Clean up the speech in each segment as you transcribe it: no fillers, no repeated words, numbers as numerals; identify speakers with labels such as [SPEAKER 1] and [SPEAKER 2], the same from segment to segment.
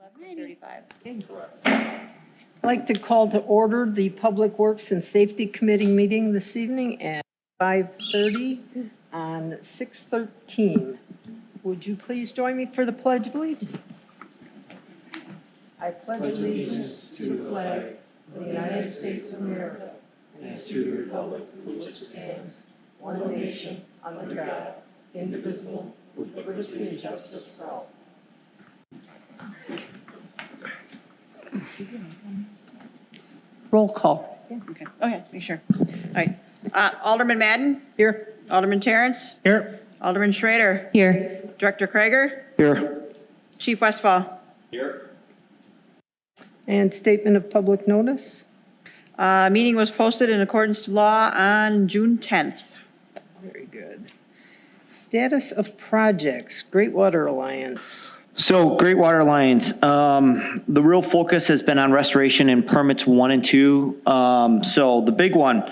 [SPEAKER 1] Less than 35.
[SPEAKER 2] I'd like to call to order the Public Works and Safety Committee meeting this evening at 5:30 on 6/13. Would you please join me for the Pledge of Allegiance? I pledge allegiance to the flag of the United States of America and to the republic for which it stands, one nation, under God, indivisible, with liberty and justice for all. Roll call.
[SPEAKER 1] Okay, make sure. All right. Alderman Madden?
[SPEAKER 2] Here.
[SPEAKER 1] Alderman Terrence?
[SPEAKER 3] Here.
[SPEAKER 1] Alderman Schrader?
[SPEAKER 2] Here.
[SPEAKER 1] Director Krager?
[SPEAKER 3] Here.
[SPEAKER 1] Chief Westfall?
[SPEAKER 3] Here.
[SPEAKER 2] And statement of public notice.
[SPEAKER 1] Meeting was posted in accordance to law on June 10th.
[SPEAKER 2] Very good. Status of projects, Great Water Alliance.
[SPEAKER 3] So Great Water Alliance, the real focus has been on restoration and permits 1 and 2. So the big one,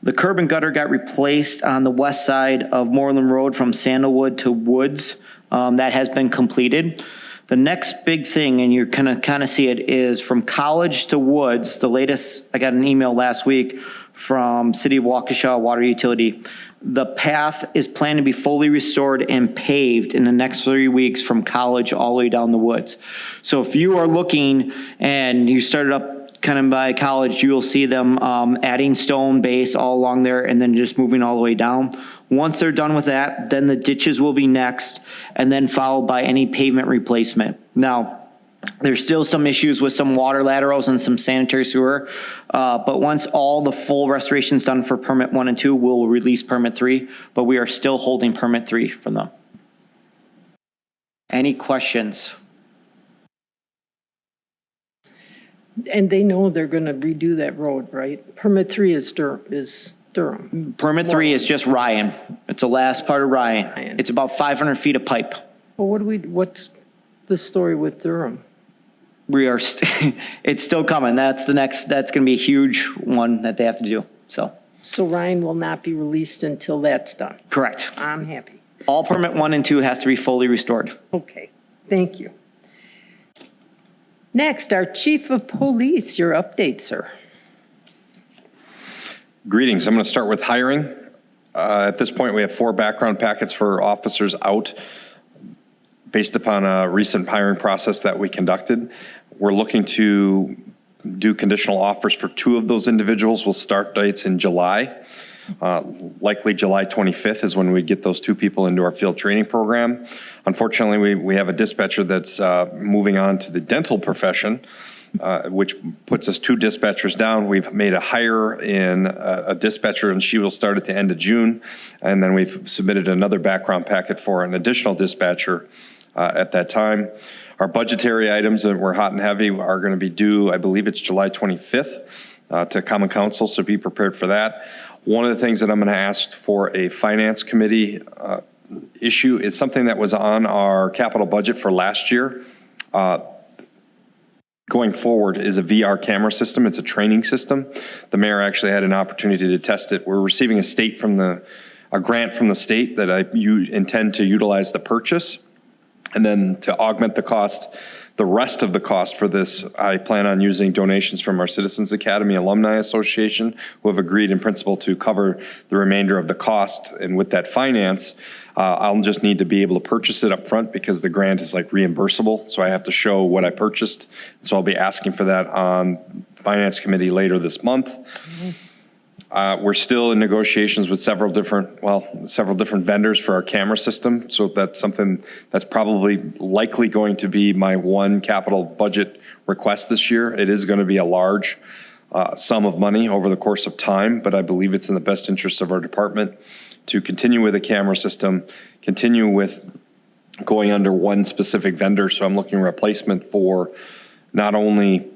[SPEAKER 3] the curb and gutter got replaced on the west side of Moreland Road from Sandalwood to Woods. That has been completed. The next big thing, and you're gonna kind of see it, is from College to Woods. The latest, I got an email last week from City of Waukesha Water Utility. The path is planned to be fully restored and paved in the next 3 weeks from College all the way down the Woods. So if you are looking and you started up kind of by College, you will see them adding stone base all along there and then just moving all the way down. Once they're done with that, then the ditches will be next and then followed by any pavement replacement. Now, there's still some issues with some water laterals and some sanitary sewer, but once all the full restoration's done for permit 1 and 2, we'll release permit 3, but we are still holding permit 3 from them. Any questions?
[SPEAKER 2] And they know they're going to redo that road, right? Permit 3 is Durham.
[SPEAKER 3] Permit 3 is just Ryan. It's the last part of Ryan.
[SPEAKER 2] Ryan.
[SPEAKER 3] It's about 500 feet of pipe.
[SPEAKER 2] Well, what's the story with Durham?
[SPEAKER 3] We are, it's still coming. That's going to be a huge one that they have to do, so.
[SPEAKER 2] So Ryan will not be released until that's done.
[SPEAKER 3] Correct.
[SPEAKER 2] I'm happy.
[SPEAKER 3] All permit 1 and 2 has to be fully restored.
[SPEAKER 2] Okay, thank you. Next, our Chief of Police, your update, sir.
[SPEAKER 4] Greetings. I'm going to start with hiring. At this point, we have 4 background packets for officers out based upon a recent hiring process that we conducted. We're looking to do conditional offers for 2 of those individuals. We'll start dates in July. Likely July 25th is when we get those 2 people into our field training program. Unfortunately, we have a dispatcher that's moving on to the dental profession, which puts us 2 dispatchers down. We've made a hire in a dispatcher, and she will start at the end of June. And then we've submitted another background packet for an additional dispatcher at that time. Our budgetary items that were hot and heavy are going to be due, I believe it's July 25th to Common Council, so be prepared for that. One of the things that I'm going to ask for a finance committee issue is something that was on our capital budget for last year. Going forward is a VR camera system. It's a training system. The mayor actually had an opportunity to test it. We're receiving a grant from the state that I intend to utilize the purchase. And then to augment the cost, the rest of the cost for this, I plan on using donations from our Citizens Academy Alumni Association, who have agreed in principle to cover the remainder of the cost. And with that finance, I'll just need to be able to purchase it up front because the grant is like reimbursable. So I have to show what I purchased. So I'll be asking for that on the Finance Committee later this month. We're still in negotiations with several different vendors for our camera system. So that's something that's probably likely going to be my one capital budget request this year. It is going to be a large sum of money over the course of time, but I believe it's in the best interest of our department to continue with a camera system, continue with going under one specific vendor. So I'm looking replacement for not only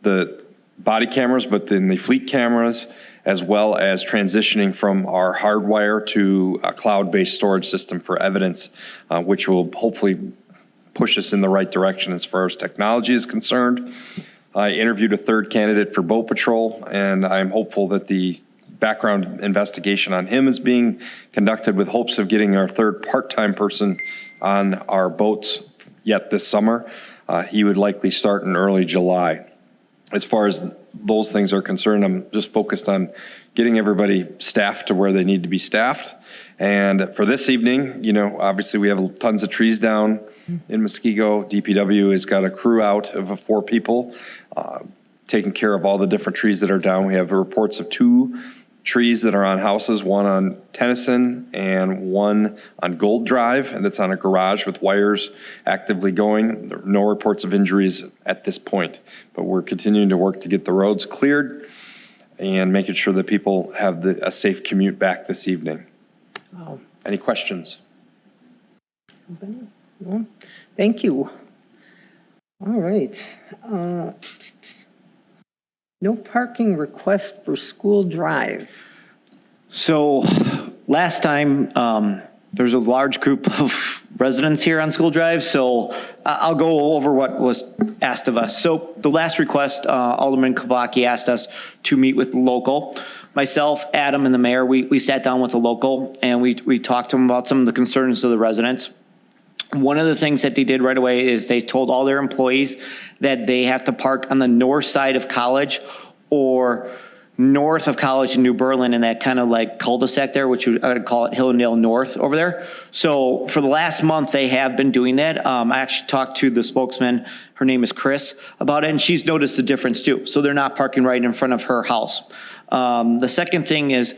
[SPEAKER 4] the body cameras, but then the fleet cameras, as well as transitioning from our hardwire to a cloud-based storage system for evidence, which will hopefully push us in the right direction as far as technology is concerned. I interviewed a 3rd candidate for boat patrol, and I'm hopeful that the background investigation on him is being conducted with hopes of getting our 3rd part-time person on our boats yet this summer. He would likely start in early July. As far as those things are concerned, I'm just focused on getting everybody staffed to where they need to be staffed. And for this evening, obviously we have tons of trees down in Muskego. DPW has got a crew out of 4 people taking care of all the different trees that are down. We have reports of 2 trees that are on houses, one on Tennyson and one on Gold Drive, and that's on a garage with wires actively going. There are no reports of injuries at this point, but we're continuing to work to get the roads cleared and making sure that people have a safe commute back this evening.
[SPEAKER 2] Wow.
[SPEAKER 4] Any questions?
[SPEAKER 2] No? Thank you. All right. No parking request for School Drive.
[SPEAKER 3] So last time, there's a large group of residents here on School Drive, so I'll go over what was asked of us. So the last request, Alderman Kabaki asked us to meet with the local. Myself, Adam, and the mayor, we sat down with the local, and we talked to them about some of the concerns of the residents. One of the things that they did right away is they told all their employees that they have to park on the north side of College or north of College in New Berlin in that kind of like cul-de-sac there, which I would call it Hillendale North over there. So for the last month, they have been doing that. I actually talked to the spokesman, her name is Chris, about it, and she's noticed the difference too. So they're not parking right in front of her house. The second thing is,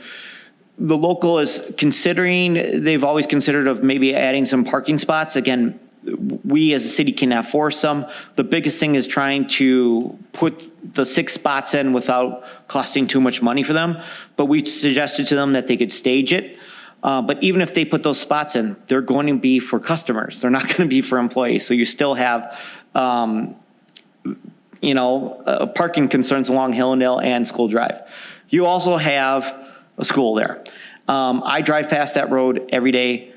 [SPEAKER 3] the local is considering, they've always considered of maybe adding some parking spots. Again, we as a city cannot force them. The biggest thing is trying to put the 6 spots in without costing too much money for them. But we suggested to them that they could stage it. But even if they put those spots in, they're going to be for customers. They're not going to be for employees. So you still have, parking concerns along Hillendale and School Drive. You also have a school there. I drive past that road every day.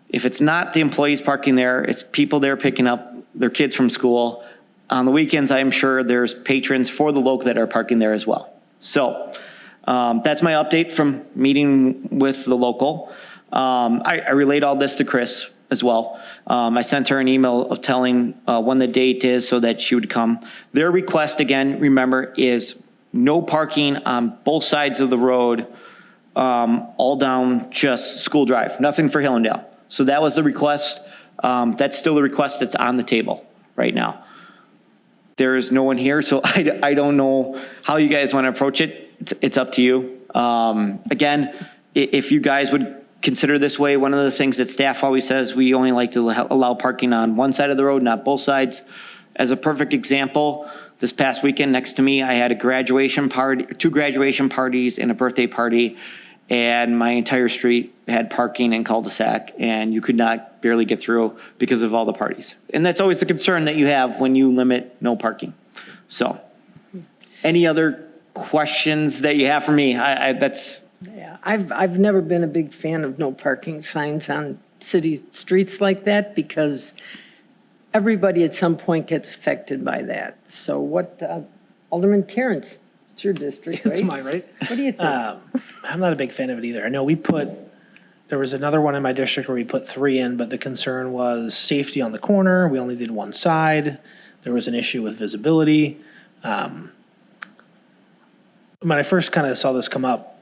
[SPEAKER 3] If it's not the employees parking there, it's people there picking up their kids from school. On the weekends, I'm sure there's patrons for the local that are parking there as well. So that's my update from meeting with the local. I relayed all this to Chris as well. I sent her an email of telling when the date is so that she would come. Their request, again, remember, is no parking on both sides of the road, all down just School Drive, nothing for Hillendale. So that was the request. That's still the request that's on the table right now. There is no one here, so I don't know how you guys want to approach it. It's up to you. Again, if you guys would consider this way, one of the things that staff always says, we only like to allow parking on one side of the road, not both sides. As a perfect example, this past weekend next to me, I had a graduation party, 2 graduation parties and a birthday party, and my entire street had parking and cul-de-sac, and you could not barely get through because of all the parties. And that's always the concern that you have when you limit no parking. So, any other questions that you have for me?
[SPEAKER 2] Yeah, I've never been a big fan of no parking signs on city streets like that because everybody at some point gets affected by that. So what, Alderman Terrence, it's your district, right?
[SPEAKER 5] It's mine, right?
[SPEAKER 2] What do you think?
[SPEAKER 5] I'm not a big fan of it either. I know there was another one in my district where we put 3 in, but the concern was safety on the corner. We only did one side. There was an issue with visibility. When I first kind of saw this come up,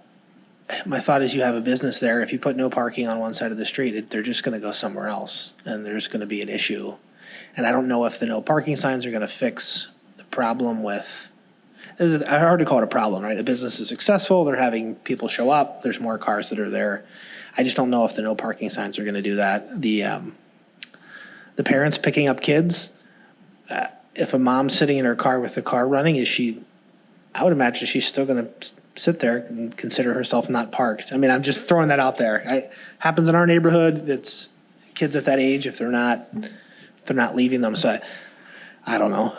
[SPEAKER 5] my thought is you have a business there. If you put no parking on one side of the street, they're just going to go somewhere else, and there's going to be an issue. And I don't know if the no parking signs are going to fix the problem with. It's hard to call it a problem, right? A business is successful. They're having people show up. There's more cars that are there. I just don't know if the no parking signs are going to do that. The parents picking up kids, if a mom's sitting in her car with the car running, I would imagine she's still going to sit there and consider herself not parked. I mean, I'm just throwing that out there. It happens in our neighborhood. It's kids at that age, if they're not leaving them. So I don't know.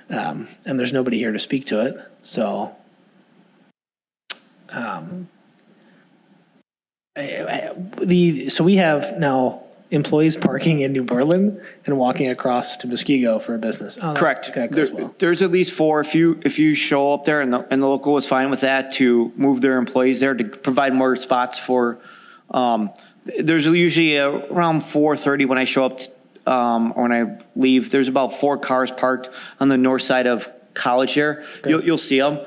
[SPEAKER 5] And there's nobody here to speak to it. So, so we have now employees parking in New Berlin and walking across to Muskego for a business. Oh,
[SPEAKER 3] Correct.
[SPEAKER 5] That goes well.
[SPEAKER 3] There's at least 4 if you show up there, and the local is fine with that, to move their employees there to provide more spots for. There's usually around 4:30 when I show up or when I leave, there's about 4 cars parked on the north side of College here. You'll see them.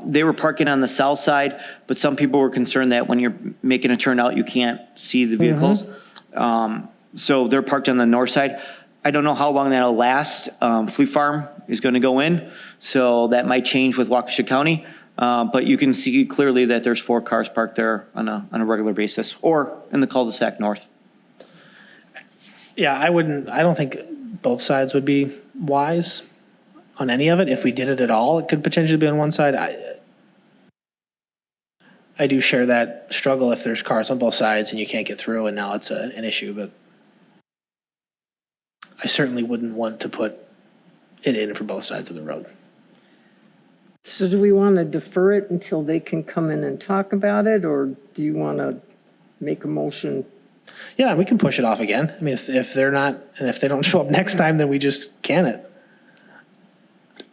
[SPEAKER 3] They were parking on the south side, but some people were concerned that when you're making a turnout, you can't see the vehicles. So they're parked on the north side. I don't know how long that'll last. Fleet Farm is going to go in, so that might change with Waukesha County. But you can see clearly that there's 4 cars parked there on a regular basis, or in the cul-de-sac north.
[SPEAKER 5] Yeah, I don't think both sides would be wise on any of it. If we did it at all, it could potentially be on one side. I do share that struggle if there's cars on both sides and you can't get through, and now it's an issue, but I certainly wouldn't want to put it in for both sides of the road.
[SPEAKER 2] So do we want to defer it until they can come in and talk about it, or do you want to make a motion?
[SPEAKER 5] Yeah, we can push it off again. I mean, if they're not, and if they don't show up next time, then we just can it.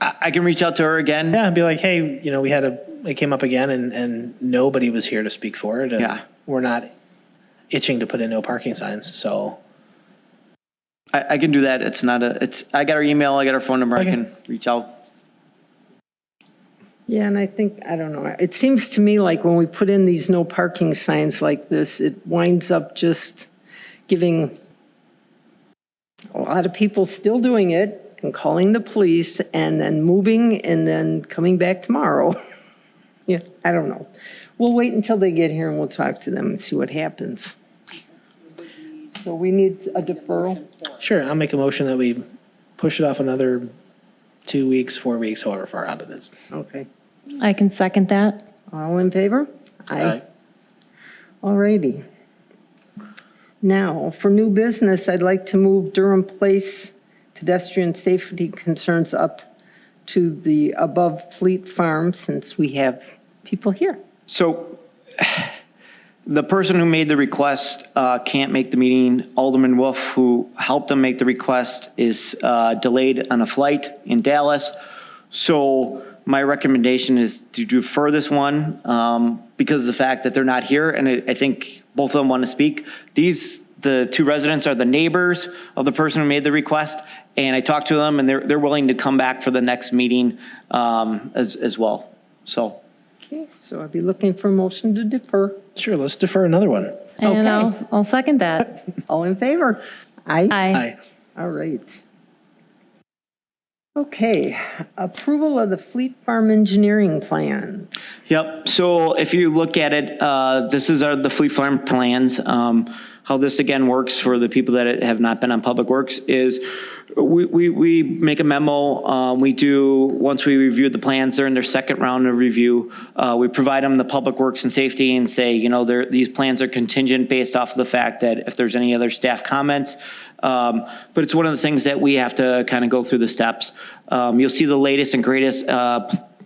[SPEAKER 3] I can reach out to her again.
[SPEAKER 5] Yeah, and be like, hey, it came up again and nobody was here to speak for it. And
[SPEAKER 3] Yeah.
[SPEAKER 5] we're not itching to put in no parking signs, so.
[SPEAKER 3] I can do that. I got her email, I got her phone number.
[SPEAKER 5] Okay.
[SPEAKER 3] I can reach out.
[SPEAKER 2] Yeah, and I don't know. It seems to me like when we put in these no parking signs like this, it winds up just giving a lot of people still doing it and calling the police and then moving and then coming back tomorrow. Yeah, I don't know. We'll wait until they get here and we'll talk to them and see what happens. So we need a deferral.
[SPEAKER 5] Sure, I'll make a motion that we push it off another 2 weeks, 4 weeks, however far out it is.
[SPEAKER 2] Okay.
[SPEAKER 6] I can second that.
[SPEAKER 2] All in favor?
[SPEAKER 5] Aye.
[SPEAKER 2] All righty. Now, for new business, I'd like to move Durham Place pedestrian safety concerns up to the above Fleet Farm since we have people here.
[SPEAKER 3] So the person who made the request can't make the meeting. Alderman Wolf, who helped them make the request, is delayed on a flight in Dallas. So my recommendation is to defer this one because of the fact that they're not here, and I think both of them want to speak. The 2 residents are the neighbors of the person who made the request, and I talked to them, and they're willing to come back for the next meeting as well. So.
[SPEAKER 2] Okay, so I'd be looking for a motion to defer.
[SPEAKER 5] Sure, let's defer another one.
[SPEAKER 6] And
[SPEAKER 2] Okay.
[SPEAKER 6] I'll second that.
[SPEAKER 2] All in favor? Aye.
[SPEAKER 6] Aye.
[SPEAKER 5] Aye.
[SPEAKER 2] All right. Okay, approval of the Fleet Farm engineering plans.
[SPEAKER 3] Yep. So if you look at it, this is the Fleet Farm plans. How this again works for the people that have not been on Public Works is we make a memo. Once we review the plans, they're in their second round of review. We provide them the Public Works and Safety and say, these plans are contingent based off of the fact that if there's any other staff comments. But it's one of the things that we have to kind of go through the steps. You'll see the latest and greatest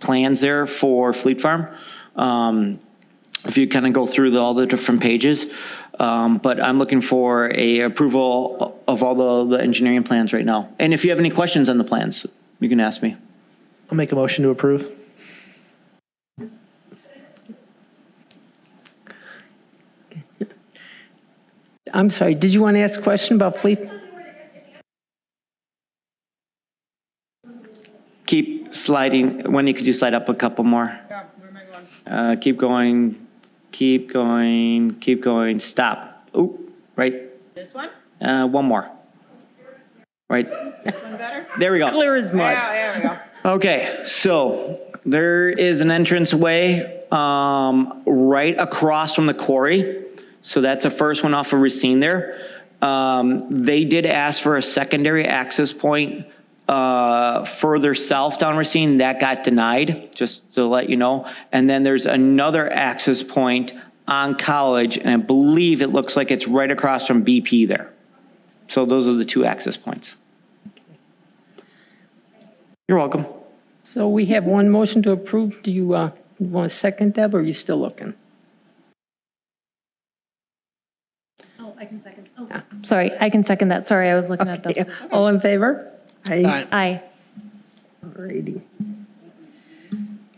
[SPEAKER 3] plans there for Fleet Farm. If you kind of go through all the different pages. But I'm looking for a approval of all the engineering plans right now. And if you have any questions on the plans, you can ask me.
[SPEAKER 5] I'll make a motion to approve.
[SPEAKER 2] I'm sorry, did you want to ask a question about Fleet?
[SPEAKER 3] Keep sliding. Wendy, could you slide up a couple more?
[SPEAKER 1] Yeah, where am I going?
[SPEAKER 3] Keep going. Keep going. Keep going. Stop. Oh, right.
[SPEAKER 1] This one?
[SPEAKER 3] One more. Right.
[SPEAKER 1] This one better?
[SPEAKER 3] There we go.
[SPEAKER 2] Clear as mud.
[SPEAKER 1] Yeah, there we go.
[SPEAKER 3] Okay, so there is an entranceway right across from the quarry. So that's the first one off of Racine there. They did ask for a secondary access point further south down Racine. That got denied, just to let you know. And then there's another access point on College, and I believe it looks like it's right across from BP there. So those are the 2 access points. You're welcome.
[SPEAKER 2] So we have one motion to approve. Do you want to second, Deb, or are you still looking?
[SPEAKER 6] Oh, I can second. Oh, sorry, I can second that. Sorry, I was looking at
[SPEAKER 2] Okay.
[SPEAKER 6] the.
[SPEAKER 2] All in favor? Aye.
[SPEAKER 6] Aye.
[SPEAKER 2] All righty.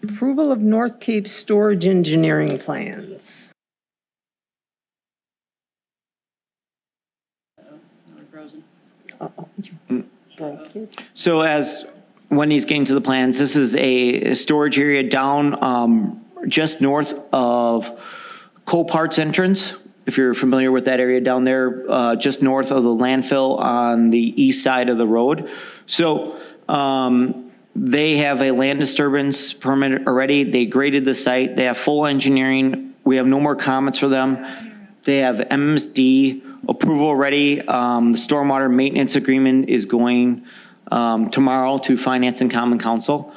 [SPEAKER 2] Approval of North Cape storage engineering plans.
[SPEAKER 1] We're frozen.
[SPEAKER 2] Uh-oh, you broke it.
[SPEAKER 3] So as Wendy's getting to the plans, this is a storage area down just north of Copart's entrance. If you're familiar with that area down there, just north of the landfill on the east side of the road. So they have a land disturbance permit already. They graded the site. They have full engineering. We have no more comments for them. They have MSD approval already. The stormwater maintenance agreement is going tomorrow to Finance and Common Council.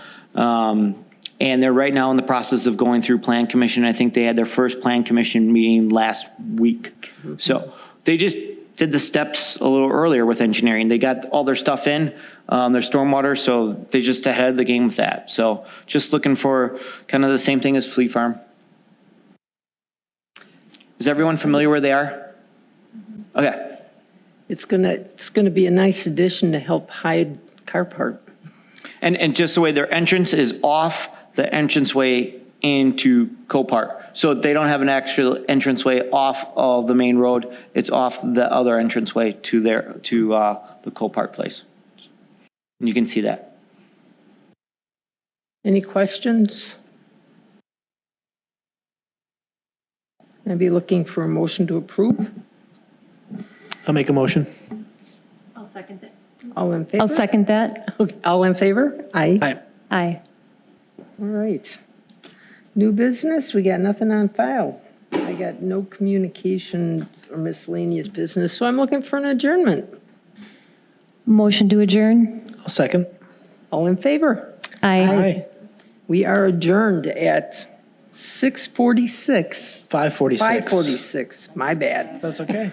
[SPEAKER 3] And they're right now in the process of going through Plan Commission. I think they had their first Plan Commission meeting last week. So they just did the steps a little earlier with engineering. They got all their stuff in, their stormwater, so they just ahead of the game with that. So just looking for kind of the same thing as Fleet Farm. Is everyone familiar where they are? Okay.
[SPEAKER 2] It's gonna be a nice addition to help hide car park.
[SPEAKER 3] And just the way their entrance is off the entranceway into Copart. So they don't have an actual entranceway off of the main road. It's off the other entranceway to the Copart place. And you can see that.
[SPEAKER 2] Any questions? I'd be looking for a motion to approve.
[SPEAKER 5] I'll make a motion.
[SPEAKER 6] I'll second it.
[SPEAKER 2] All in favor?
[SPEAKER 6] I'll second that.
[SPEAKER 2] Okay, all in favor? Aye.
[SPEAKER 5] Aye.
[SPEAKER 6] Aye.
[SPEAKER 2] All right. New business, we got nothing on file. I got no communications or miscellaneous business, so I'm looking for an adjournment.
[SPEAKER 6] Motion to adjourn?
[SPEAKER 5] I'll second.
[SPEAKER 2] All in favor?
[SPEAKER 6] Aye.
[SPEAKER 2] We are adjourned at 6:46.
[SPEAKER 5] 5:46.
[SPEAKER 2] 5:46, my bad.
[SPEAKER 5] That's okay.